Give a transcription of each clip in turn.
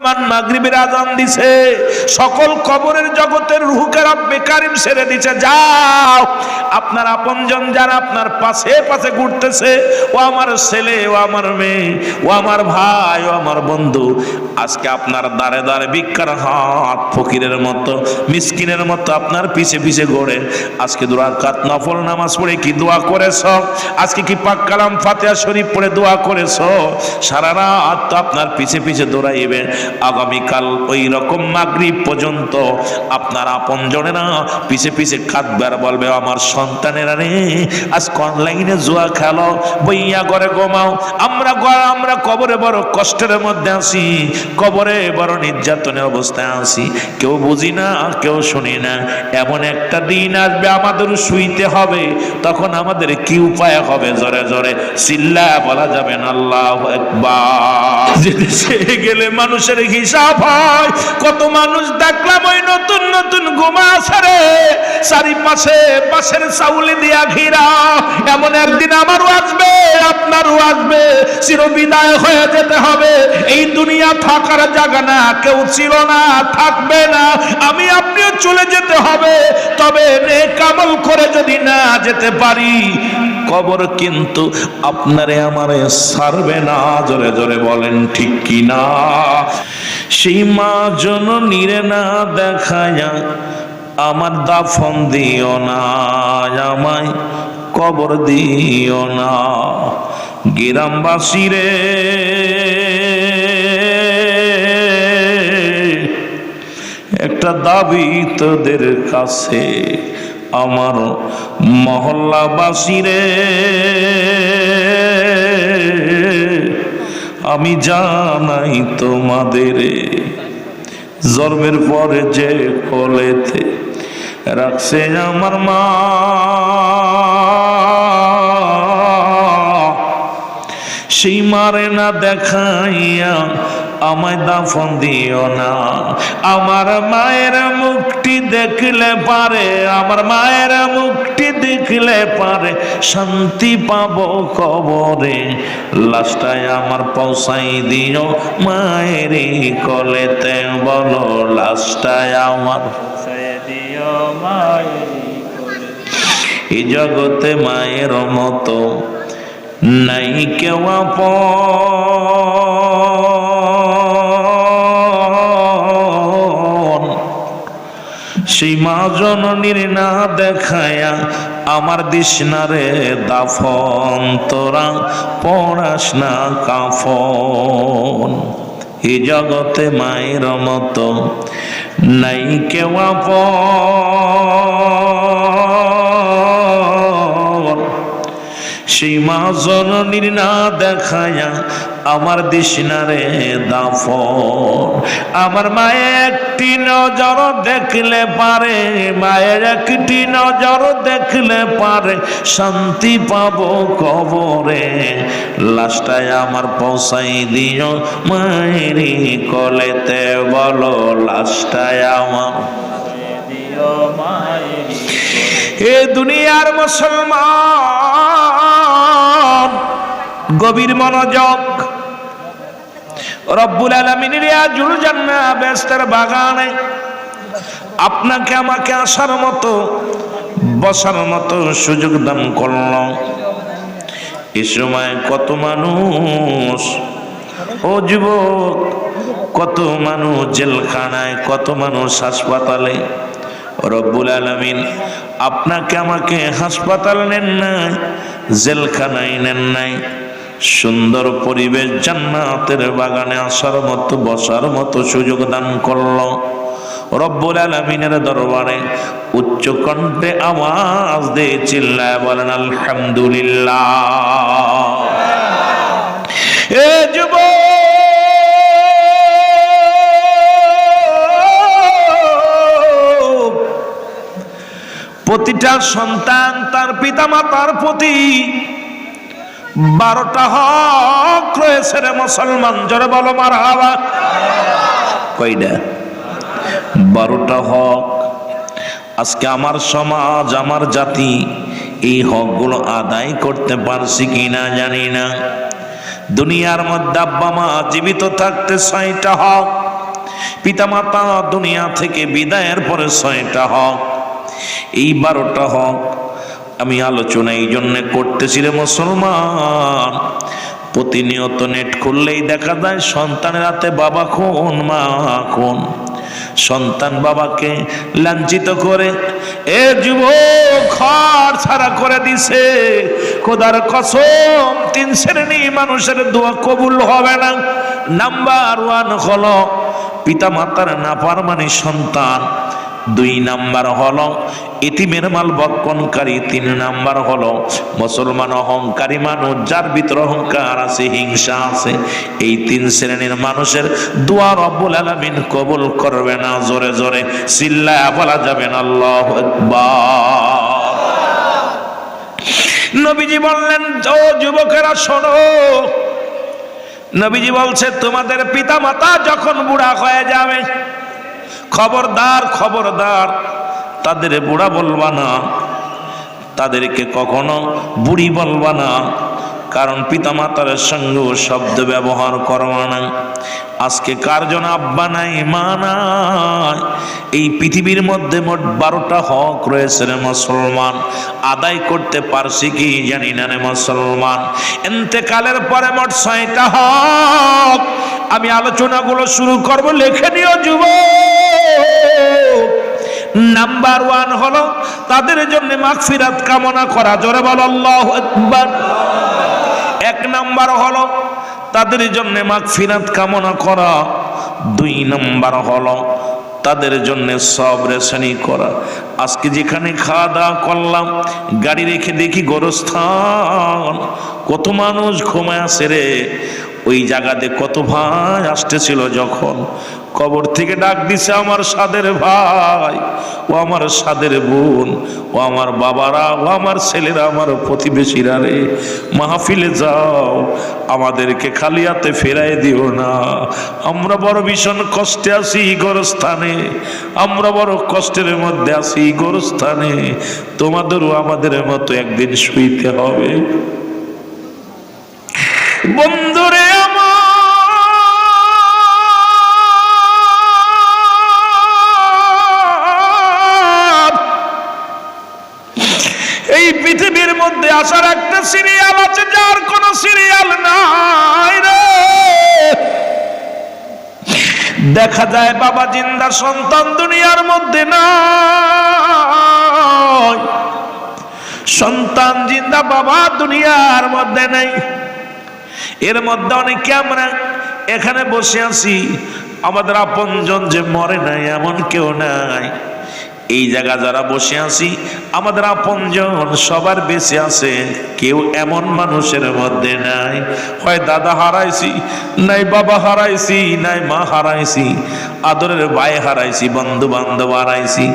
মাগরিবের আজান দিছে, সকল কবরের জগতের রূহকে রব্বে কারীম ছেড়ে দিছে। যাও, আপনার আপনজন যারা আপনার পাশে পাশে ঘুরতেছে, ও আমার ছেলে, ও আমার মেয়ে, ও আমার ভাই, ও আমার বন্ধু, আজকে আপনার দ্বারে দ্বারে ভিক্ষার হাত ফকিরের মতো, মিসকিনের মতো আপনার পিছে পিছে ঘোরে। আজকে 2 রাকাত নফল নামাজ পড়ে কি দোয়া করেছ? আজকে কি পাক কালাম ফাতিহা শরীফ পড়ে দোয়া করেছ? সারা রাত তো আপনার পিছে পিছে দৌড়াইবে। আগামীকাল ওই রকম মাগরিব পর্যন্ত আপনার আপনজনেরা পিছে পিছে কাঁদবে আর বলবে, আমার সন্তানেরা রে, আজকে অনলাইনে জুয়া খেলো, বইয়া ঘরে ঘুমাও, আমরা কবরে বড় কষ্টের মধ্যে আছি, কবরে বড় নির্যাতনের অবস্থায় আছি, কেউ বুঝি না, কেউ শুনি না। এমন একটা দিন আসবে আমাদের শুইতে হবে, তখন আমাদের কি উপায় হবে? জোরে জোরে চিল্লায়া বলা যাবে না আল্লাহু আকবার। যেদেশে গেলে মানুষের হিসাব হয়। কত মানুষ দেখলাম ওই নতুন নতুন ঘুমা ছাড়ে, চারিপাশে পাশের চাউলি দিয়া ঘিরা। এমন একদিন আমারও আসবে, আপনারও আসবে, চিরবিদায় হয়ে যেতে হবে। এই দুনিয়া থাকার জায়গা না, কেউ ছিল না, থাকবে না, আমি আপনিও চলে যেতে হবে। তবে নেক আমল করে যদি না যেতে পারি, কবর কিন্তু আপনারে আমারে ছাড়বে না। জোরে জোরে বলেন ঠিক কি না? সেই মা জননীরে না দেখায়া আমার দাফন দিও না, আমায় কবর দিও না। গ্রামবাসী রে, একটা দাবি তোদের কাছে, আমার মহল্লাবাসী রে, আমি জানাই তোমাদের, জন্মের পরে যে কোলেতে রাখছে আমার মা, সেই মারে না দেখাইয়া আমায় দাফন দিও না। আমার মায়ের মুখটি দেখলে পারে, আমার মায়ের মুখটি দেখলে পারে শান্তি পাবো কবরে। লাশটায় আমার পৌঁছাই দিও মায়ের কোলেতে, বলো লাশটায় আমার পৌঁছাই দিও মায়ের কোলেতে। এই জগতে মায়ের মতো নাই কেউ আপন। সেই মা জননীর না দেখায়া আমার দিশনারে দাফন, তোরা পড়াস না কাফন। এই জগতে মায়ের মতো নাই কেউ আপন। সেই মা জননীর না দেখায়া আমার দিশনারে দাফন। আমার মায়ের একটি নজর দেখলে পারে, মায়ের একটি নজর দেখলে পারে শান্তি পাবো কবরে। লাশটায় আমার পৌঁছাই দিও মায়ের কোলেতে, বলো লাশটায় আমার দিও মায়ের। এ দুনিয়ার মুসলমান, গভীর মনোযোগ। রব্বুল আলামিনের আজুল জান্নাহ বেহেশতের বাগানে আপনাকে আমাকে আসার মতো, বসার মতো সুযোগ দান করল। এই সময় কত মানুষ, ও যুবক, কত মানুষ জেলখানায়, কত মানুষ হাসপাতালে। রব্বুল আলামিন আপনাকে আমাকে হাসপাতাল নেন নাই, জেলখানায় নেন নাই, সুন্দর পরিবেশ জান্নাতের বাগানে আসার মতো, বসার মতো সুযোগ দান করলো। রব্বুল আলামিনের দরবারে উচ্চ কণ্ঠে আওয়াজ দিয়ে চিল্লায় বলেন আলহামদুলিল্লাহ। এ যুবক, প্রতিটা সন্তান তার পিতামাতার প্রতি 12টা হক রয়েছে রে মুসলমান। জোরে বলো মারহাবা। কয়টা? 12টা হক। আজকে আমার সমাজ, আমার জাতি এই হকগুলো আদায় করতে পারছি কিনা জানি না। দুনিয়ার মধ্যে আব্বা মা জীবিত থাকতে 6টা হক, পিতামাতা দুনিয়া থেকে বিদায়ের পরে 6টা হক, এই 12টা হক আমি আলোচনা এই জন্য করতেছি রে মুসলমান। প্রতিনিয়ত নেট খুললেই দেখা যায় সন্তানের হাতে বাবা খুন মা খুন, সন্তান বাবাকে লাঞ্ছিত করে এ যুবক ঘর ছাড়া করে দিছে। খোদার কসম 3 শ্রেণী মানুষের দোয়া কবুল হবে না। নাম্বার 1 হলো পিতা মাতার নাফরমানি সন্তান, 2 নাম্বার হলো ইতিমের মাল বক্ষণকারী, 3 নাম্বার হলো মুসলমান অহংকারী মানুষ, যার ভিতর অহংকার আছে, হিংসা আছে। এই 3 শ্রেণীর মানুষের দোয়া রব্বুল আলামিন কবুল করবে না। জোরে জোরে চিল্লায়া বলা যাবে না আল্লাহু আকবার। নবীজি বললেন, ও যুবকেরা শোনো, নবীজি বলছে তোমাদের পিতা মাতা যখন বুড়া হয়ে যাবে, খবরদার খবরদার তাদের বুড়া বলবা না, তাদেরকে কখনো বুড়ি বলবা না, কারণ পিতা মাতার সঙ্গে শব্দ ব্যবহার করবা না। আজকে কার জন আব্বা নাই মা নাই? এই পৃথিবীর মধ্যে মোট 12টা হক রয়েছে রে মুসলমান, আদায় করতে পারছি কি জানি না রে মুসলমান। ইন্তেকালের পরে মোট 6টা হক। আমি আলোচনাগুলো শুরু করব, লিখে নিও যুবক। নাম্বার 1 হলো তাদের জন্য মাগফিরাত কামনা করা, জোরে বলো আল্লাহু আকবার। 1 নাম্বার হলো তাদের জন্য মাগফিরাত কামনা করা। 2 নাম্বার হলো তাদের জন্য সবরে শ্রেণী করা। আজকে যেখানে খাওয়া দাওয়া করলাম, গাড়ি রেখে দেখি গোরস্থান, কত মানুষ ঘুমায় আছে রে। ওই জায়গাতে কত ভাই আসতেছিল, যখন কবর থেকে ডাক দিছে আমার সাদের ভাই, ও আমার সাদের বোন, ও আমার বাবারা, ও আমার ছেলেরা, আমার প্রতিবেশীরা রে, মাহফিলে যাও, আমাদেরকে খালি হাতে ফেরাই দিও না। আমরা বড় ভীষণ কষ্টে আছি গোরস্থানে, আমরা বড় কষ্টের মধ্যে আছি গোরস্থানে, তোমাদেরও আমাদের মতো একদিন শুইতে হবে। বন্ধুরে আমার, এই পৃথিবীর মধ্যে আসার একটা সিরিয়াল আছে, যার কোন সিরিয়াল নাই রে। দেখা যায় বাবা জিন্দা, সন্তান দুনিয়ার মধ্যে নাই। সন্তান জিন্দা, বাবা দুনিয়ার মধ্যে নেই। এর মধ্যে অনেকে আমরা এখানে বসে আছি, আমাদের আপনজন যে মরে নাই এমন কেউ নাই। এই জায়গা যারা বসে আছি, আমাদের আপনজন সবার বেঁচে আছে, কেউ এমন মানুষের মধ্যে নাই। হয় দাদা হারাইছি, নাই বাবা হারাইছি, নাই মা হারাইছি, আদরের ভাই হারাইছি, বন্ধু বান্ধব হারাইছি,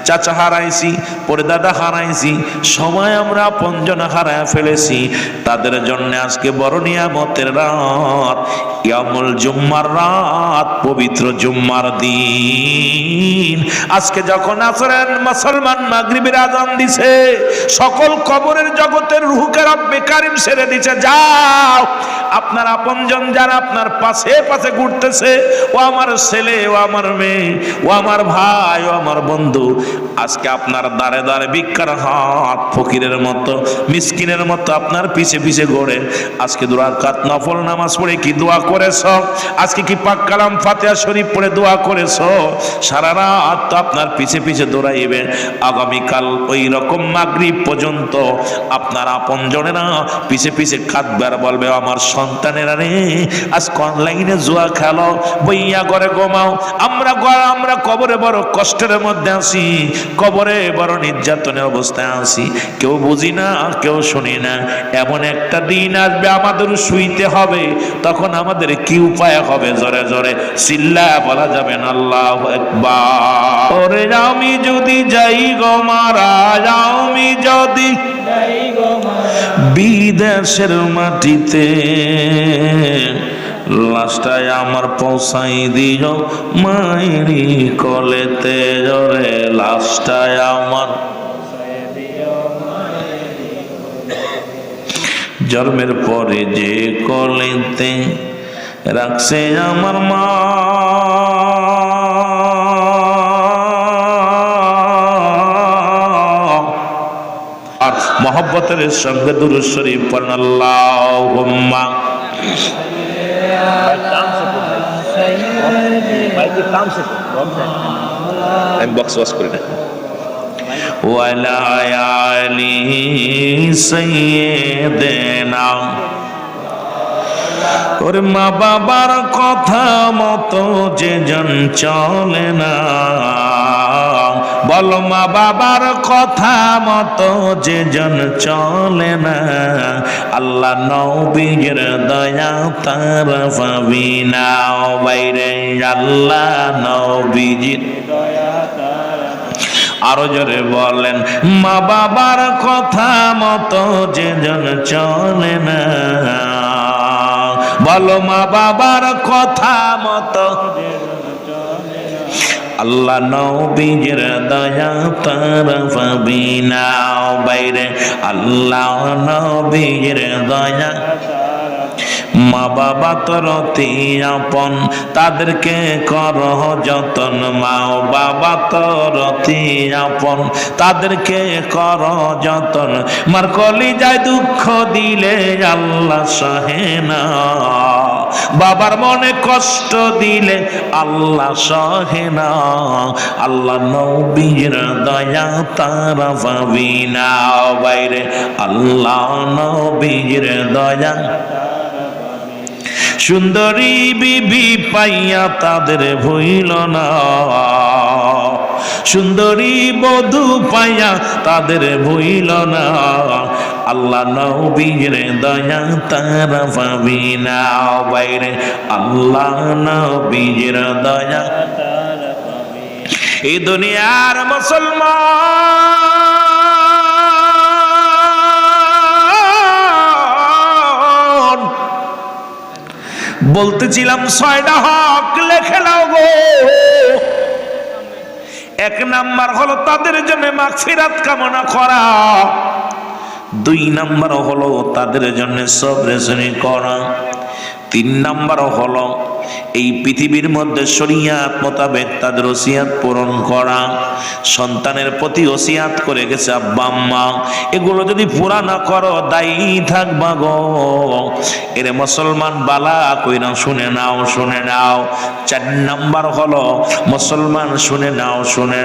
চাচা হারাইছি, পরে দাদা হারাইছি, সময় আমরা আপনজন হারায় ফেলেছি। তাদের জন্য আজকে বড় নিয়ামতের রাত, ইয়ামুল জুম্মার রাত, পবিত্র জুম্মার দিন। আজকে যখন আসরের মুসলমান মাগরিবের আযান দিছে, সকল কবরের জগতের রূহকে রব্বে কারীম ছেড়ে দিছে, যাও আপনার আপনজন যারা আপনার পাশে পাশে ঘুরতেছে, ও আমার ছেলে, ও আমার মেয়ে, ও আমার ভাই, ও আমার বন্ধু, আজকে আপনার দাঁড়ে দাঁড়ে ভিক্ষার হাত, ফকিরের মতো মিসকিনের মতো আপনার পিছে পিছে ঘোরে। আজকে 2 রাকাত নফল নামাজ পড়ে কি দোয়া করেছ? আজকে কি পাক কালাম ফাতিহা শরীফ পড়ে দোয়া করেছ? সারা রাত তো আপনার পিছে পিছে দৌড়াইবে। আগামীকাল ওই রকম মাগরিব পর্যন্ত আপনার আপনজনেরা পিছে পিছে কাঁদবে আর বলবে, আমার সন্তানেরা রে আজকে অনলাইনে জুয়া খেলো, বইয়া ঘরে ঘুমাও, আমরা কবরে বড় কষ্টের মধ্যে আছি, কবরে বড় নির্যাতনের অবস্থায় আছি, কেউ বুঝি না, কেউ শুনি না। এমন একটা দিন আসবে আমাদের শুইতে হবে, তখন আমাদের কি উপায় হবে? জোরে জোরে চিল্লায়া বলা যাবে না আল্লাহু আকবার। ওরে আমি যদি যাই গো মারা, আমি যদি যাই গো মারা বিদেশের মাটিতে, লাশটায় আমার পৌঁছাই দিও মায়েরি কলেতে, জোরে লাশটায় আমার জন্মের পরে যে কলেতে রাখছে আমার মা, মহব্বতের সঙ্গে দুরূদ শরীফ পড়েন আল্লাহুম্মা আমি বক্স ওয়াশ করি না ওয়ালা আলি সাইয়্যিদিনা ওর মা বাবার কথা মতো যে জন চলে না বলো মা বাবার কথা মতো যে জন চলে না আল্লাহ নবীর দয়া তার পাবি না বাইরে আল্লাহ নবীর আরো জোরে বলেন মা বাবার কথা মতো যে জন চলে না বলো মা বাবার কথা মতো আল্লাহ নবীর দয়া তার পাবি না বাইরে আল্লাহ নবীর দয়া মা বাবা তোর অতি আপন তাদেরকে কর যতন মা বাবা তোর অতি আপন তাদেরকে কর যতন মার কলিজায় দুঃখ দিলে আল্লাহ সহে না বাবার মনে কষ্ট দিলে আল্লাহ সহে না আল্লাহ নবীর দয়া তারা পাবি না বাইরে আল্লাহ নবীর দয়া সুন্দরী বিবি পাইয়া তাদের ভুইল না সুন্দরী বধূ পাইয়া তাদের ভুইল না আল্লাহ নবীর দয়া তারা পাবি না বাইরে আল্লাহ নবীর দয়া এই দুনিয়ার মুসলমান বলতেছিলাম 6টা হক লেখে নাও গো এক নাম্বার হলো তাদের জন্য মাগফিরাত কামনা করা 2 নাম্বার হলো তাদের জন্য সবরেশনী করা 3 নাম্বার হলো এই পৃথিবীর মধ্যে শরিয়াত মোতাবেক তাদের ওসিয়াত পূরণ করা সন্তানের প্রতি ওসিয়াত করে গেছে আব্বা আম্মা এগুলো যদি পুরা না করো দায়ী থাকবা গো এর মুসলমান বালা কইরা শুনে নাও 4 নাম্বার হলো মুসলমান শুনে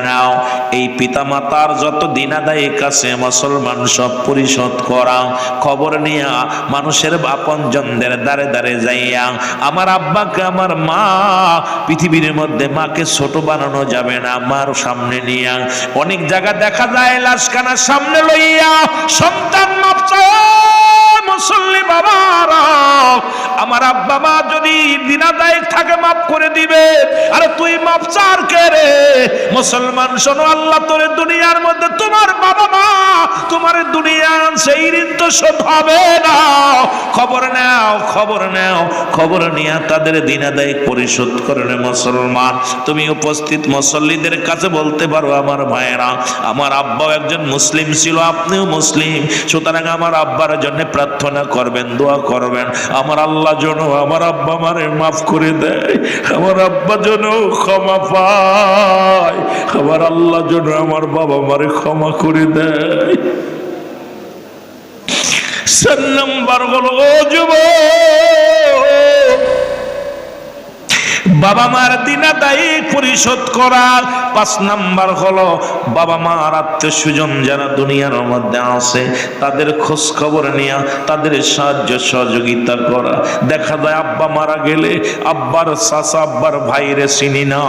নাও এই পিতামাতার যত দিন আদায়ের কাছে মুসলমান সব পরিশোধ করা খবর নিয়া মানুষের আপনজনদের দাঁড়ে দাঁড়ে যাইয়া আমার আব্বাকে আমার মা পৃথিবীর মধ্যে মাকে ছোট বানানো যাবে না মার সামনে নিয়া অনেক জায়গা দেখা যায় লাশখানা সামনে লইয়া সন্তান মাপ চায় মুসল্লি বাবারা আমার আব্বা মা যদি দিনাদায়ক থাকে মাফ করে দিবে আরে তুই মাপ চার কে রে মুসলমান শোনো আল্লাহ তোরে দুনিয়ার মধ্যে তোমার বাবা মা তোমার দুনিয়া সেই ঋণ তো শোধ হবে না খবর নিয়ে তাদের দিনাদায়ক পরিশোধ করে মুসলমান তুমি উপস্থিত মুসল্লিদের কাছে বলতে পারো আমার ভাইয়েরা আমার আব্বাও একজন মুসলিম ছিল আপনিও মুসলিম সুতরাং আমার আব্বার জন্য প্রার্থনা করবেন দোয়া করবেন আমার আল্লাহ যেন আমার আব্বা মারে মাফ করে দেয় আমার আব্বা যেন ক্ষমা পায় আমার আল্লাহ যেন আমার বাবা মারে ক্ষমা করে দেয় 4 নাম্বার হলো ও যুবক বাবা মার দিনাদায়ক পরিশোধ করা 5 নাম্বার হলো বাবা মার আত্মীয় স্বজন যারা দুনিয়ার মধ্যে আছে তাদের খোঁজ খবর নেওয়া তাদের সাহায্য সহযোগিতা করা দেখা যায় আব্বা মারা গেলে আব্বার চাচা আব্বার ভাইরে চিনি না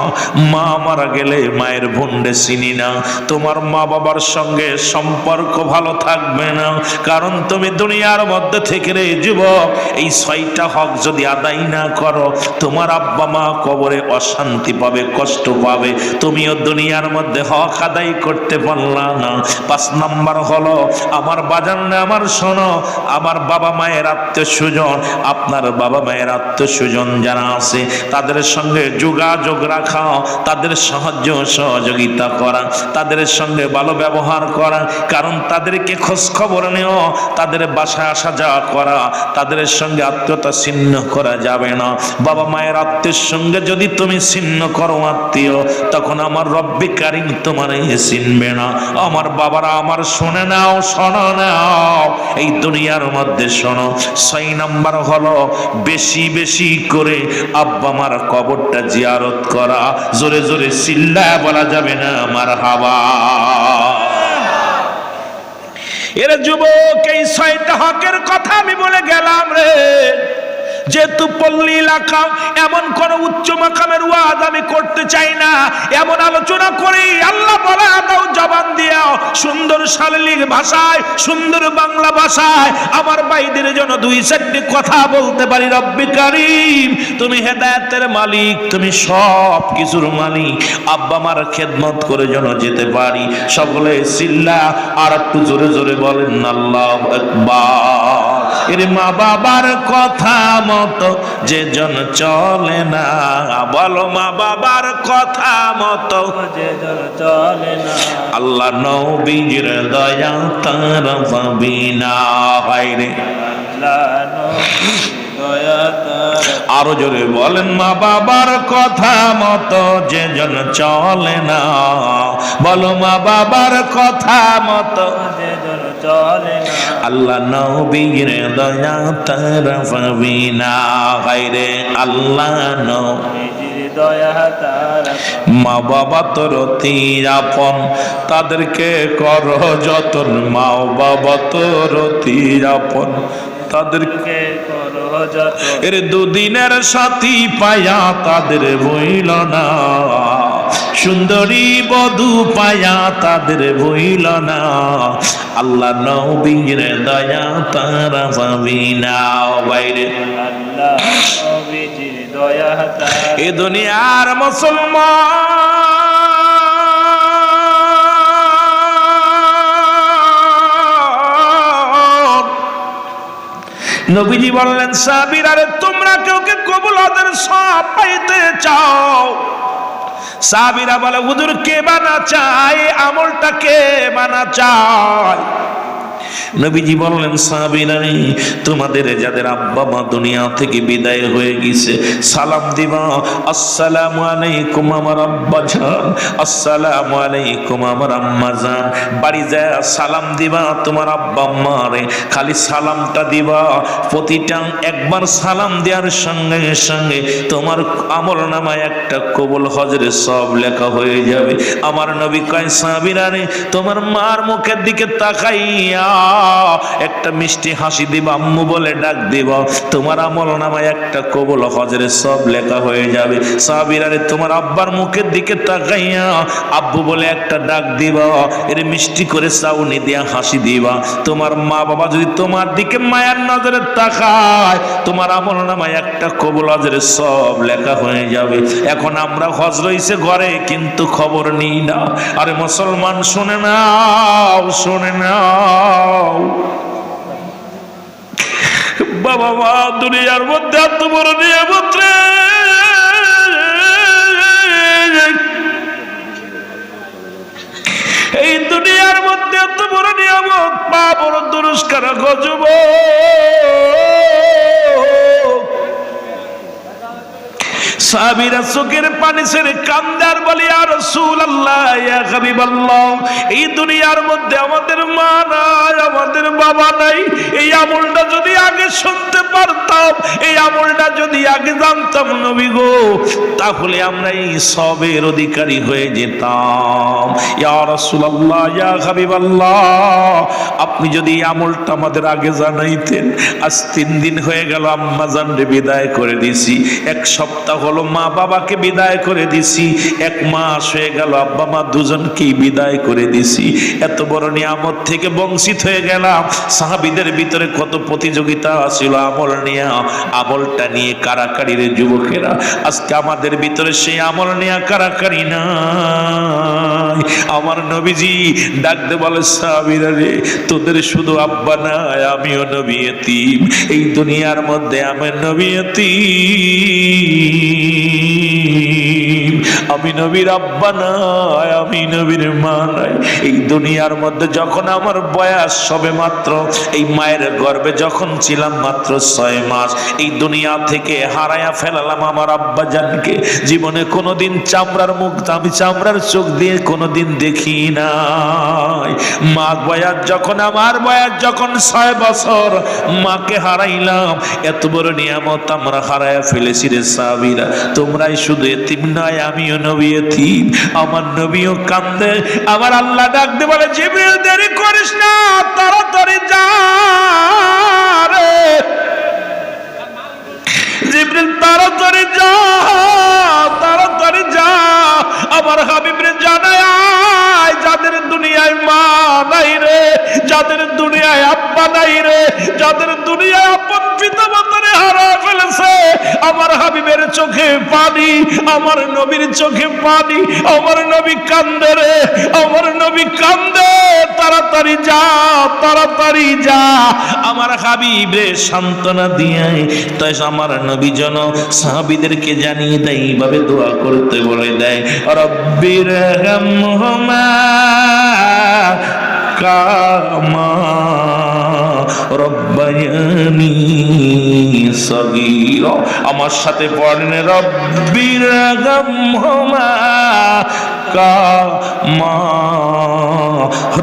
মা মারা গেলে মায়ের বোনরে চিনি না তোমার মা বাবার সঙ্গে সম্পর্ক ভালো থাকবে না কারণ তুমি দুনিয়ার মধ্যে থেকে রে যুবক এই 6টা হক যদি আদায় না করো তোমার আব্বা মা কবরে অশান্তি পাবে কষ্ট পাবে তুমিও দুনিয়ার মধ্যে হক আদায় করতে পারলা না 5 নাম্বার হলো আমার বাজান আমার শোনো আমার বাবা মায়ের আত্মীয় স্বজন আপনার বাবা মায়ের আত্মীয় স্বজন যারা আছে তাদের সঙ্গে যোগাযোগ রাখা তাদের সাহায্য সহযোগিতা করা তাদের সঙ্গে ভালো ব্যবহার করা কারণ তাদেরকে খোঁজ খবর নেওয়া তাদের বাসায় আসা যাওয়া করা তাদের সঙ্গে আত্মীয়তা ছিন্ন করা যাবে না বাবা মায়ের আত্মীয় সঙ্গে যদি তুমি ছিন্ন করো আত্মীয়, তখন আমার রব্বে কারিম তোমার চিনবে না। আমার বাবারা আমার শুনে নাও, শোনো নাও, এই দুনিয়ার মধ্যে শোনো। 6 নাম্বার হলো বেশি বেশি করে আব্বা মার কবরটা জিয়ারত করা। জোরে জোরে চিল্লায় বলা যাবে না মারহাবা। এর যুবক, এই 6টা হকের কথা আমি বলে গেলাম রে। যেহেতু পল্লী এলাকা, এমন কোন উচ্চ মাকামের ওয়াজ আমি করতে চাই না। এমন আলোচনা করি, আল্লাহ বলে দাও জবান দিও সুন্দর শালীন ভাষায়, সুন্দর বাংলা ভাষায় আমার ভাইদের জন্য 2-4টি কথা বলতে পারি। রব্বে কারীম, তুমি হেদায়েতের মালিক, তুমি সব কিছুর মালিক। আব্বা মার খেদমত করে যেন যেতে পারি। সকলে চিল্লা আর একটু জোরে জোরে বলেন আল্লাহু আকবার। এর মা বাবার কথা মতো যে জন চলে না, বলো মা বাবার কথা মতো যে জন চলে না, আল্লাহ নবীর দয়া তার পাবি না। হয় রে আরো জোরে বলেন, মা বাবার কথা মতো যে জন চলে না, বলো মা বাবার কথা মতো যে জন চলে না, আল্লাহ নবীর দয়া তার পাবি না। গায়রে আল্লাহ নবীর দয়া তার। মা বাবা তোর অতি আপন, তাদেরকে কর যতন। মা বাবা তোর অতি আপন, তাদেরকে করো যতন। এর দুদিনের সাথী পায়া তাদের বইল না, সুন্দরী বধূ পায়া তাদের বইল না, আল্লাহ নবীর দয়া তারা পাবি না। বাইরে আল্লাহ নবীর দয়া তারা। এ দুনিয়ার মুসলমান, নবীজি বললেন সাহাবীরা, তোমরা কেউ কে কবুল হজের সওয়াব পাইতে চাও? সাহাবীরা বলে, হুজুর কে বানা চায়, আমলটা কে বানা চায়? নবীজি বললেন, সাহাবীরা তোমাদের যাদের আব্বা মা দুনিয়া থেকে বিদায় হয়ে গেছে, সালাম দিবা, আসসালামু আলাইকুম আমার আব্বা জান, আসসালামু আলাইকুম আমার আম্মা জান। বাড়ি যায় সালাম দিবা তোমার আব্বা আম্মারে, খালি সালামটা দিবা। প্রতিটা একবার সালাম দেওয়ার সঙ্গে সঙ্গে তোমার আমল নামায় একটা কবুল হজের সব লেখা হয়ে যাবে। আমার নবী কয়, সাহাবীরা তোমার মার মুখের দিকে তাকাইয়া একটা মিষ্টি হাসি দিবা, আম্মু বলে ডাক দিবা, তোমার আমল নামায় একটা কবুল হজের সব লেখা হয়ে যাবে। সাহাবীরা তোমার আব্বার মুখের দিকে তাকাইয়া আব্বু বলে একটা ডাক দিবা, এর মিষ্টি করে চাউনি দিয়া হাসি দিবা। তোমার মা বাবা যদি তোমার দিকে মায়ার নজরে তাকায়, তোমার আমল নামায় একটা কবুল হজের সব লেখা হয়ে যাবে। এখন আমরা হজ রইছে ঘরে, কিন্তু খবর নিই না। আরে মুসলমান শুনে নাও, শুনে নাও বাবা, মা দুনিয়ার মধ্যে এত বড় নিয়ামত রে। এই দুনিয়ার মধ্যে এত বড় নিয়ামত, মা বড় দুরস্কার গজব। সাহাবীরা চোখের পানি ছেড়ে কান্দার বলে, ইয়া রাসূলুল্লাহ, ইয়া হাবিবাল্লাহ, এই দুনিয়ার মধ্যে আমাদের মা নাই, আমাদের বাবা নাই। এই আমলটা যদি আগে শুনতে পারতাম, এই আমলটা যদি আগে জানতাম নবী গো, তাহলে আমরা এই সবের অধিকারী হয়ে যেতাম। ইয়া রাসূলুল্লাহ, ইয়া হাবিবাল্লাহ, আপনি যদি এই আমলটা আমাদের আগে জানাইতেন। আজ 3 দিন হয়ে গেল আম্মা জানরে বিদায় করে দিছি, 1 সপ্তাহ হলো মা বাবাকে বিদায় করে দিছি, 1 মাস হয়ে গেল আব্বা মা দুজনকেই বিদায় করে দিছি। এত বড় নিয়ামত থেকে বঞ্চিত হয়ে গেলাম। সাহাবীদের ভিতরে কত প্রতিযোগিতা ছিল আমল নিয়ে, আমলটা নিয়ে কারাকারি রে যুবকেরা। আজকে আমাদের ভিতরে সেই আমল নিয়ে কারাকারি নাই। আমার নবীজি ডাকতে বলে, সাহাবীরা রে, তোদের শুধু আব্বা নাই, আমিও নবী এতিম। এই দুনিয়ার মধ্যে আমার নবী এতিম। আমি নবীর আব্বা নাই, আমি নবীর মা নাই। এই দুনিয়ার মধ্যে যখন আমার বয়স সবে মাত্র, এই মায়ের গর্ভে যখন ছিলাম মাত্র 6 মাস, এই দুনিয়া থেকে হারায়া ফেলালাম আমার আব্বা জানকে। জীবনে কোনোদিন চামড়ার মুখ, আমি চামড়ার চোখ দিয়ে কোনোদিন দেখি নাই। মা বয়স যখন, আমার বয়স যখন 6 বছর, মাকে হারাইলাম। এত বড় নিয়ামত আমরা হারায়া ফেলেছি রে সাহাবীরা। তোমরাই শুধু এতিম নয়, আমিও নবী এতিম। আমার নবীও কান্দে। আমার আল্লাহ ডাক দিয়ে বলে, জিবরিল দেরি করিস না, তাড়াতাড়ি যা রে জিবরিল, তাড়াতাড়ি যা, তাড়াতাড়ি যা। আমার হাবিবরে জানায় আয়, যাদের দুনিয়ায় মা নাই রে, যাদের দুনিয়ায় আব্বা নাই রে, যাদের দুনিয়ায় আপন পিতা মাতারে হারায় ফেলেছে, আমার হাবিবের চোখে পানি, আমার নবীর চোখে পানি। আমার নবী কান্দে রে, আমার নবী কান্দে। তাড়াতাড়ি যা, তাড়াতাড়ি যা। আমার হাবিবে সান্ত্বনা দিয়ে তাই আমার নবী যেন সাহাবীদেরকে জানিয়ে দেয়, এইভাবে দোয়া করতে বলে দেয়, রব্বির হামহুমা কামা রব্বায়ানি সগীরা। আমার সাথে পড়েন, রব্বির হামহুমা কামা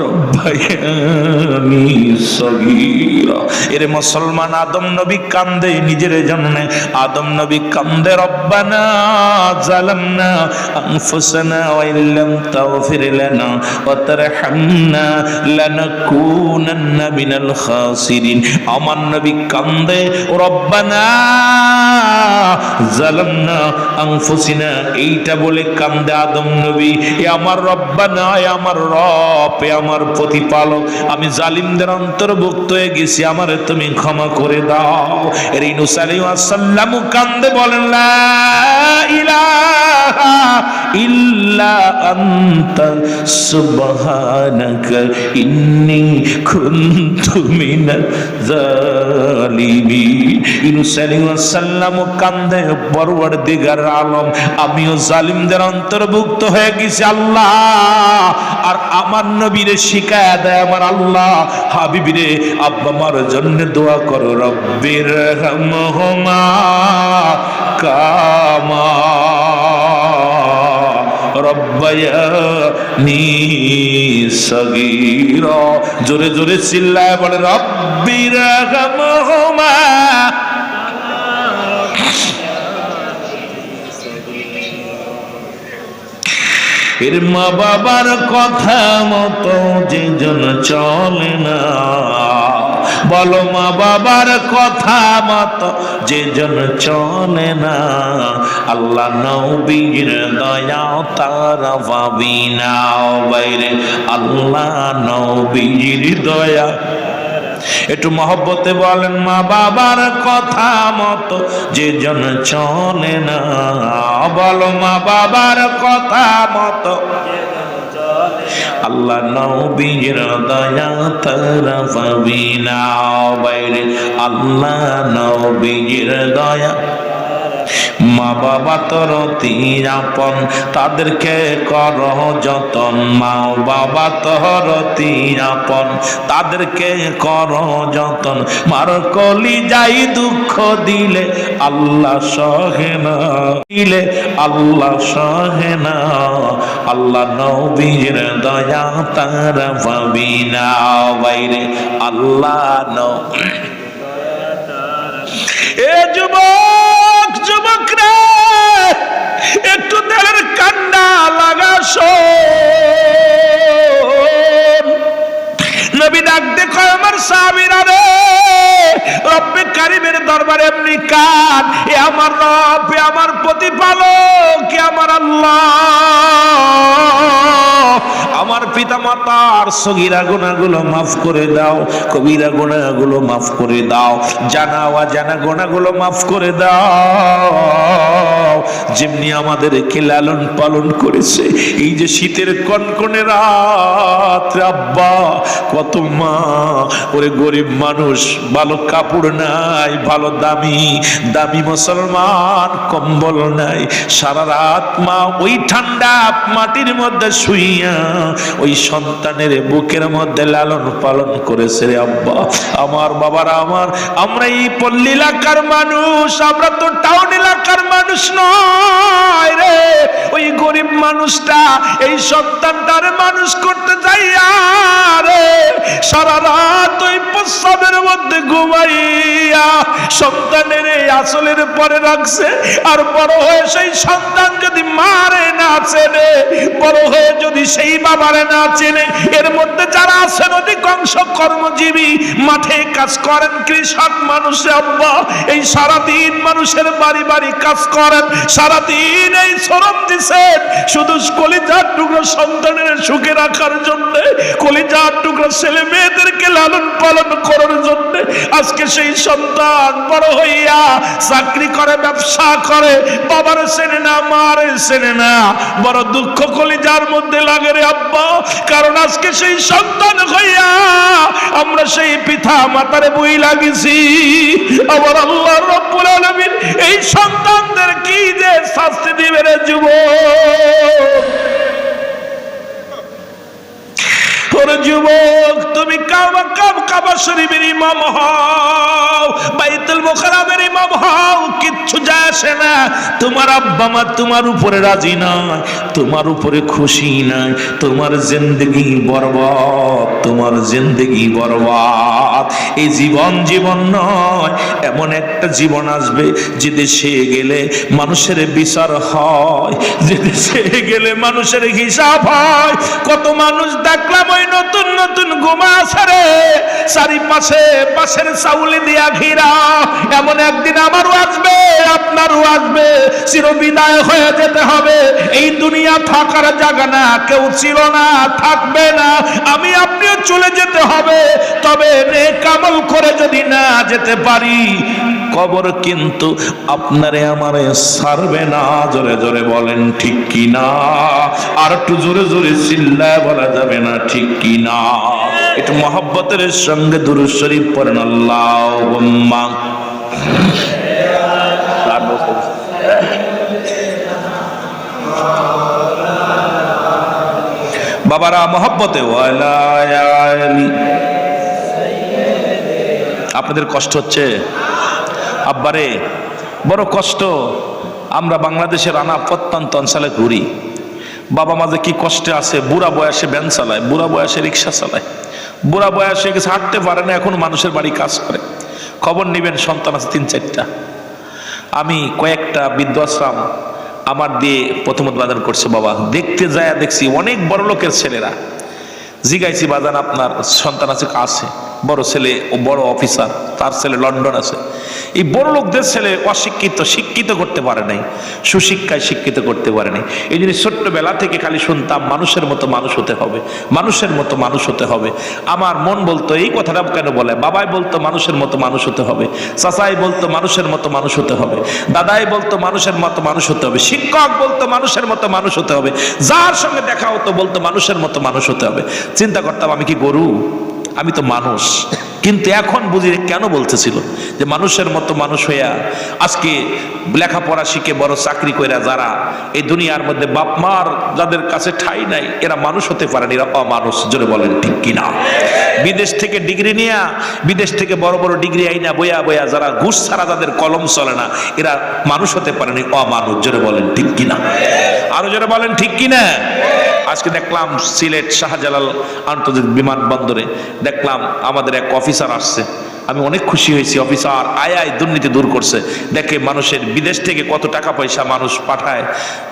রব্বায়ানি সগীরা। এরে মুসলমান, আদম নবী কান্দে নিজের জন্য। আদম নবী কান্দে, রব্বানা যালামনা আনফুসানা ওয়া ইল্লাম তাগফির লানা ওয়া তারহামনা লানাকুনান্না মিনাল খাসিরিন। আমার নবী কান্দে, রব্বানা যালামনা আনফুসিনা, এইটা বলে কান্দে আদম নবী। এ আমার রব্বানা, এ আমার রব, এ আমার প্রতিপালক, আমি জালিমদের অন্তর্ভুক্ত হয়ে গেছি, আমার তুমি ক্ষমা করে দাও। এর ইউনূস আলাইহিস সালাম কান্দে বলেন, লা ইলাহা ইল্লা আনতা সুবহানাকা ইন্নী কুনতু মিনাজ জালিমিন। ইউনূস আলাইহিস সালাম কান্দে, পরওয়ারদিগার আলম, আমিও জালিমদের অন্তর্ভুক্ত হয়ে গেছি আল্লাহ। আর আমার নবীরে শিখায়া দেয় আমার আল্লাহ, হাবিবিরে আব্বা মার জন্য দোয়া করো, রব্বির হামহুমা কামা রব্বায়ানি সগীরা। জোরে জোরে চিল্লায় বলে, রব্বির হামহুমা। এর মা বাবার কথা মতো যে জন চলে না, বলো মা বাবার কথা মতো যে জন চলে না, আল্লাহ নবীর দয়া তারা পাবি না। বাইরে আল্লাহ নবীর দয়া। একটু মহব্বতে বলেন, মা বাবার কথা মতো যে জন চলে না, বলো মা বাবার কথা মতো আল্লাহ নবীর দয়া তারা পাবি না। বাইরে আল্লাহ নবীর দয়া। মা বাবা তোর অতি আপন, তাদেরকে কর যতন। মা বাবা তোর অতি আপন, তাদেরকে কর যতন। মার কলি যাই দুঃখ দিলে আল্লাহ সহে না, দিলে আল্লাহ সহে না। আল্লাহ নবীর দয়া তারা পাবি না। বাইরে আল্লাহ নবী। এ যুবক, যুবক রে, একটু দেহের কান্না লাগাসো। নবী ডাক দেখো, আমার সাহাবীরা রে, রব্বে কারীমের দরবারে এমনি কান। এ আমার রব, এ আমার প্রতিপালক, এ আমার আল্লাহ। আমার পিতা মাতার আমার সগীরা গুনাহগুলো মাফ করে দাও, কবিরা গুনাহগুলো মাফ করে দাও, জানা অজানা গুনাহগুলো মাফ করে দাও। যেমনি আমাদেরকে লালন পালন করেছে, এই যে শীতের কনকনে রাত, আব্বা কত মা ওরে গরিব মানুষ, ভালো কাপড় নাই, ভালো দামি দামি মুসলমান কম্বল নাই, সারা রাত মা ওই ঠান্ডা মাটির মধ্যে শুইয়া ওই সন্তানের বুকের মধ্যে লালন পালন করেছে রে আব্বা। আমার বাবারা, আমরা এই পল্লী এলাকার মানুষ, আমরা তো টাউন এলাকার মানুষ নয় রে। ওই গরিব মানুষটা এই সন্তানটারে মানুষ করতে যাইয়া রে সারা রাত ওই প্রস্রাবের মধ্যে ঘুমাইয়া সন্তানের এই আসলের পরে রাখছে। আর বড় হয়ে সেই সন্তান যদি মারে না চেনে, বড় হয়ে যদি সেই বাবারে না চেনে, এর মধ্যে যারা আছেন অধিকাংশ কর্মজীবী, মাঠে কাজ করেন, কৃষক মানুষ আব্বা, এই সারাদিন মানুষের বাড়ি বাড়ি কাজ করেন, সারাদিন এই শ্রম দিছেন শুধু কলিজার টুকরো সন্তানের সুখে রাখার জন্য, কলিজার টুকরো ছেলে মেয়েদেরকে লালন পালন করার জন্য। আজকে সেই সন্তান বড় হইয়া চাকরি করে, ব্যবসা করে, বাবার চেনে না, মার চেনে না, বড় দুঃখ কলিজার মধ্যে লাগে রে আব্বা। কারণ আজকে সেই সন্তান হইয়া আমরা সেই পিতা মাতারে বই লাগিছি। আবার আল্লাহ রাব্বুল আলামিন এই সন্তানদের কি যে শাস্তি দিবে রে যুবক। ওরে যুবক, তুমি কাবা শরীফের ইমাম হও, বাইতুল মুকাররমের ইমাম হও, কিচ্ছু যায় আসে না। তোমার আব্বা মা তোমার উপরে রাজি নয়, তোমার উপরে খুশি নাই, তোমার জিন্দেগি বরবাদ, তোমার জিন্দেগি বরবাদ। এই জীবন নয়, এমন একটা জীবন আসবে যে দেশে গেলে মানুষের বিচার হয়, যে দেশে গেলে মানুষের হিসাব হয়। কত মানুষ দেখলাম ওই নতুন নতুন গোমা ছাড়ে, চারিপাশে বাঁশের চাউলি দিয়া ঘিরা। এমন একদিন আমারও আসবে, আপনারও আসবে, চিরবিদায় হয়ে যেতে হবে। এই দুনিয়া থাকার জায়গা না, কেউ ছিল না, থাকবে না, আমি আপনিও চলে যেতে হবে। তবে নেক আমল করে যদি না যেতে পারি, কবর কিন্তু আপনারে আমারে ছাড়বে না। জোরে জোরে বলেন ঠিক কি না? আর একটু জোরে জোরে চিল্লায় বলা যাবে না ঠিক কি না? একটু মহব্বতের সঙ্গে দুরূদ শরীফ পড়েন। আল্লাহুম্মা বাবারা মহব্বতে ওয়ালা আলি। আপনাদের কষ্ট হচ্ছে? আব্বারে বড় কষ্ট। আমরা বাংলাদেশের রানা প্রত্যন্ত অঞ্চলে ঘুরি, বাবা মাঝে কি কষ্টে আছে। বুড়া বয়সে ভ্যান চালায়, বুড়া বয়সে রিক্সা চালায়, বুড়া বয়সে গেছে, হাঁটতে পারে না, এখন মানুষের বাড়ি কাজ করে। খবর নিবেন, সন্তান আছে 3-4টা। আমি কয়েকটা বৃদ্ধাশ্রম আমার দিয়ে প্রথম উদ্বোধন করছে বাবা। দেখতে যায় দেখছি অনেক বড় লোকের ছেলেরা। জিগাইছি বাজান আপনার সন্তান আছে? আছে। বড় ছেলে ও বড় অফিসার, তার ছেলে লন্ডন আছে। এই বড় লোকদের ছেলে অশিক্ষিত, শিক্ষিত করতে পারে নাই, সুশিক্ষায় শিক্ষিত করতে পারে নাই। এই জন্য ছোট্টবেলা থেকে খালি শুনতাম মানুষের মতো মানুষ হতে হবে, মানুষের মতো মানুষ হতে হবে। আমার মন বলতো এই কথাটা কেন বলে? বাবাই বলতো মানুষের মতো মানুষ হতে হবে, চাচাই বলতো মানুষের মতো মানুষ হতে হবে, দাদাই বলতো মানুষের মতো মানুষ হতে হবে, শিক্ষক বলতো মানুষের মতো মানুষ হতে হবে, যার সঙ্গে দেখা হতো বলতো মানুষের মতো মানুষ হতে হবে। চিন্তা করতাম আমি কি গরু? আমি তো মানুষ। কিন্তু এখন বুঝি কেন বলতেছিল যে মানুষের মতো মানুষ হইয়া আজকে লেখাপড়া শিখে বড় চাকরি কইরা যারা এই দুনিয়ার মধ্যে বাপ মার যাদের কাছে ঠাই নাই, এরা মানুষ হতে পারেন, এরা অমানুষ। জোরে বলেন ঠিক কিনা? বিদেশ থেকে ডিগ্রি নিয়া, বিদেশ থেকে বড় বড় ডিগ্রি আইনা বইয়া বইয়া যারা ঘুষ ছাড়া যাদের কলম চলে না, এরা মানুষ হতে পারেনি, অমানুষ। জোরে বলেন ঠিক কিনা? আরো জোরে বলেন ঠিক কিনা? আজকে দেখলাম সিলেট শাহজালাল আন্তর্জাতিক বিমানবন্দরে দেখলাম আমাদের এক অফিসার আসছে, আমি অনেক খুশি হয়েছি, অফিসার আয় দুর্নীতি দূর করছে। দেখে মানুষের বিদেশ থেকে কত টাকা পয়সা মানুষ পাঠায়,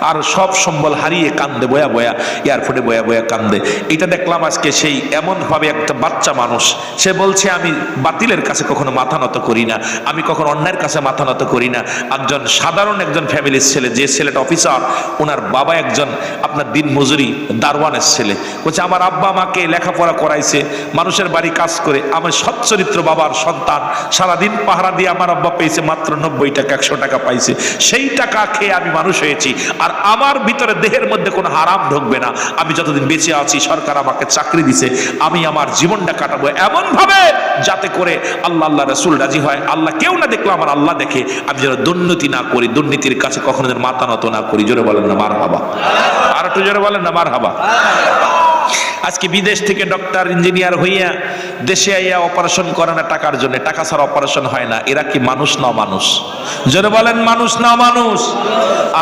আর সব সম্বল হারিয়ে কান্দে বয়া বয়া, এয়ারপোর্টে বয়া বয়া কান্দে। এটা দেখলাম আজকে সেই এমনভাবে একটা বাচ্চা মানুষ, সে বলছে আমি বাতিলের কাছে কখনো মাথা নত করি না, আমি কখনো অন্যায়ের কাছে মাথা নত করি না। একজন সাধারণ একজন ফ্যামিলির ছেলে, যে ছেলেটা অফিসার, ওনার বাবা একজন আপনার দিন মজুরি দারওয়ানের ছেলে। বলছে আমার আব্বা আমাকে লেখাপড়া করাইছে, মানুষের বাড়ি কাজ করে, আমার সচ্চরিত্র বাবার সন্তান, সারাদিন পাহারা দিয়ে আমার আব্বা পেয়েছে মাত্র 90 টাকা, 100 টাকা পাইছে, সেই টাকা খেয়ে আমি মানুষ হয়েছি। আর আমার ভিতরে দেহের মধ্যে কোনো হারাম ঢুকবে না, আমি যতদিন বেঁচে আছি সরকার আমাকে চাকরি দিছে, আমি আমার জীবনটা কাটাবো এমন ভাবে যাতে করে আল্লাহ আল্লাহ রাসূল রাজি হয়, আল্লাহ কেউ না দেখলো আমার আল্লাহ দেখে, আমি যেন দুর্নীতি না করি, দুর্নীতির কাছে কখনো যেন মাথা নত না করি। জোরে বলেন না মারহাবা, আর একটু জোরে বলেন না মারহাবা। আজকে বিদেশ থেকে ডক্টর ইঞ্জিনিয়ার হইয়া দেশে আইয়া অপারেশন করে না টাকার জন্য, টাকা ছাড়া অপারেশন হয় না। এরা কি মানুষ না মানুষ? জোরে বলেন মানুষ না মানুষ?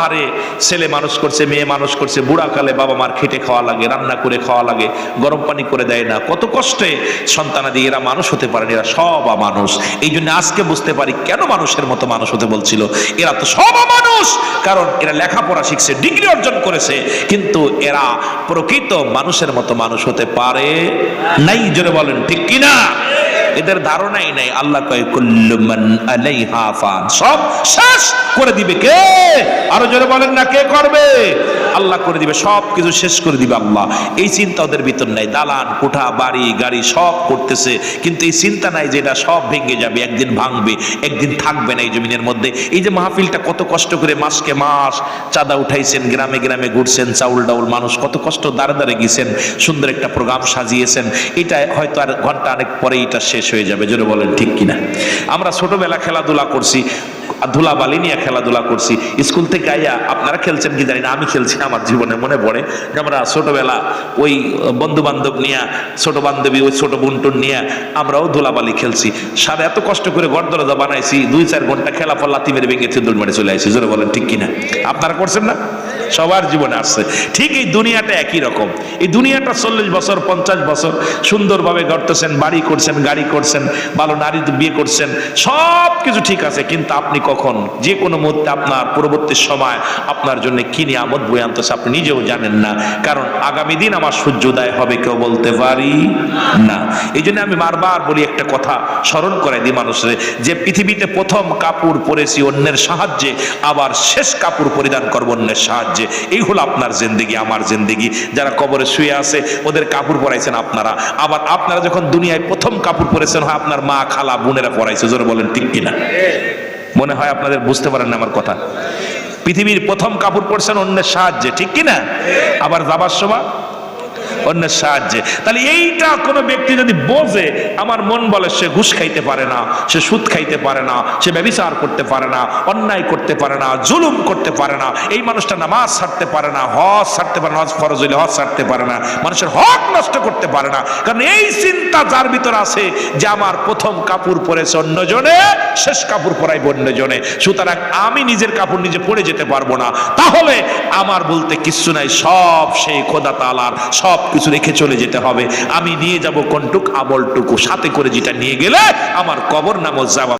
আরে ছেলে মানুষ করছে, মেয়ে মানুষ করছে, বুড়া কালে বাবা মার খেটে খাওয়া লাগে, রান্না করে খাওয়া লাগে, গরম পানি করে দেয় না, কত কষ্টে সন্তানাদি, এরা মানুষ হতে পারেন, এরা সব মানুষ। এই জন্য আজকে বুঝতে পারি কেন মানুষের মতো মানুষ হতে বলছিল, এরা তো সব মানুষ, কারণ এরা লেখাপড়া শিখছে, ডিগ্রি অর্জন করেছে, কিন্তু এরা প্রকৃত মানুষের মতো মানুষ হতে পারে নাই। জোরে বলেন ঠিক কিনা? এদের ধারণাই নাই। আল্লাহ কয় কুল্লু মান আলাইহা ফান, সব শেষ করে দিবে কে? আরো জোরে বলেন না, কে করবে? আল্লাহ করে দিবে, সব কিছু শেষ করে দিবে আল্লাহ। এই চিন্তা ওদের ভিতর নাই। দালান কোঠা বাড়ি গাড়ি সব করতেছে, কিন্তু এই চিন্তা নাই যে এটা সব ভেঙে যাবে, একদিন ভাঙবে, একদিন থাকবে না এই জমিনের মধ্যে। এই যে মাহফিলটা কত কষ্ট করে মাসকে মাস চাঁদা উঠাইছেন, গ্রামে গ্রামে ঘুরছেন, চাউল ডাউল মানুষ কত কষ্ট দাঁড়ে দাঁড়ে গেছেন, সুন্দর একটা প্রোগ্রাম সাজিয়েছেন, এটা হয়তো আর ঘন্টা অনেক পরে এটা শেষ হয়ে যাবে। জোরে বলেন ঠিক কিনা? আমরা ছোটবেলা খেলাধুলা করছি, ধুলাবালি নিয়ে খেলাধুলা করছি, স্কুল থেকে আইয়া আপনারা খেলছেন কি জানি না, আমি খেলছি। আমার জীবনে মনে পড়ে যে আমরা ছোটবেলা ওই বন্ধু বান্ধব নিয়ে, ছোট বান্ধবী ওই ছোট বোনটুন নিয়ে আমরাও ধুলাবালি খেলছি। সারা এত কষ্ট করে ঘর দরজা বানাইছি, 2-4 ঘন্টা খেলা পর লাথি মেরে ভেঙে দৌড় মেরে চলে আসছি। জোরে বলেন ঠিক কিনা? আপনারা করছেন না? সবার জীবনে আসছে। ঠিক এই দুনিয়াটা একই রকম। এই দুনিয়াটা 40 বছর 50 বছর সুন্দরভাবে গড়তেছেন, বাড়ি করছেন, গাড়ি করছেন, ভালো নারী বিয়ে করছেন, সব কিছু ঠিক আছে, কিন্তু আপনি কখন যে কোনো মুহূর্তে আপনার পরবর্তী সময় আপনার জন্য কি নিয়ামত বয়ে আনতেছে আপনি নিজেও জানেন না। কারণ আগামী দিন আমার সূর্যোদয় হবে কেউ বলতে পারি না। এই জন্য আমি বারবার বলি, একটা কথা স্মরণ করে দিই মানুষের, যে পৃথিবীতে প্রথম কাপড় পরেছি অন্যের সাহায্যে, আবার শেষ কাপড় পরিধান করবো অন্যের সাহায্যে। এই হলো আপনার জিন্দেগি, আমার জিন্দেগি। যারা কবরে শুয়ে আছে ওদের কাপড় পরাইছেন আপনারা, আবার আপনারা যখন দুনিয়ায় প্রথম কাপড় পরেছেন হয় আপনার মা খালা বোনেরা পরাইছে। জোরে বলেন ঠিক কিনা? মনে হয় আপনাদের বুঝতে পারেন না আমার কথা। পৃথিবীর প্রথম কাপড় পরছেন অন্যের সাহায্যে, ঠিক কিনা? আবার যাবার সময় অন্যের সাহায্যে। তাহলে এইটা কোনো ব্যক্তি যদি বোঝে, আমার মন বলে সে ঘুষ খাইতে পারে না, সে সুদ খাইতে পারে না, সে ব্যভিচার করতে পারে না, অন্যায় করতে পারে না, জুলুম করতে পারে না, এই মানুষটা নামাজ ছাড়তে পারে না, হজ ছাড়তে পারে না, হজ ফরজ হইলে হজ ছাড়তে পারে না, মানুষের হক নষ্ট করতে পারে না। কারণ এই চিন্তা যার ভিতর আছে যে আমার প্রথম কাপড় পরেছে অন্যজনে, শেষ কাপড় পরাইব অন্যজনে, সুতরাং আমি নিজের কাপড় নিজে পরে যেতে পারবো না, তাহলে আমার বলতে কিচ্ছু নাই, সব সেই খোদা তাআলার, সব কিছু রেখে চলে যেতে হবে। আমি নিয়ে যাব কোনটুক? আমলটুকু, সাথে করে যেটা নিয়ে গেলে আমার কবর নামও যাওয়া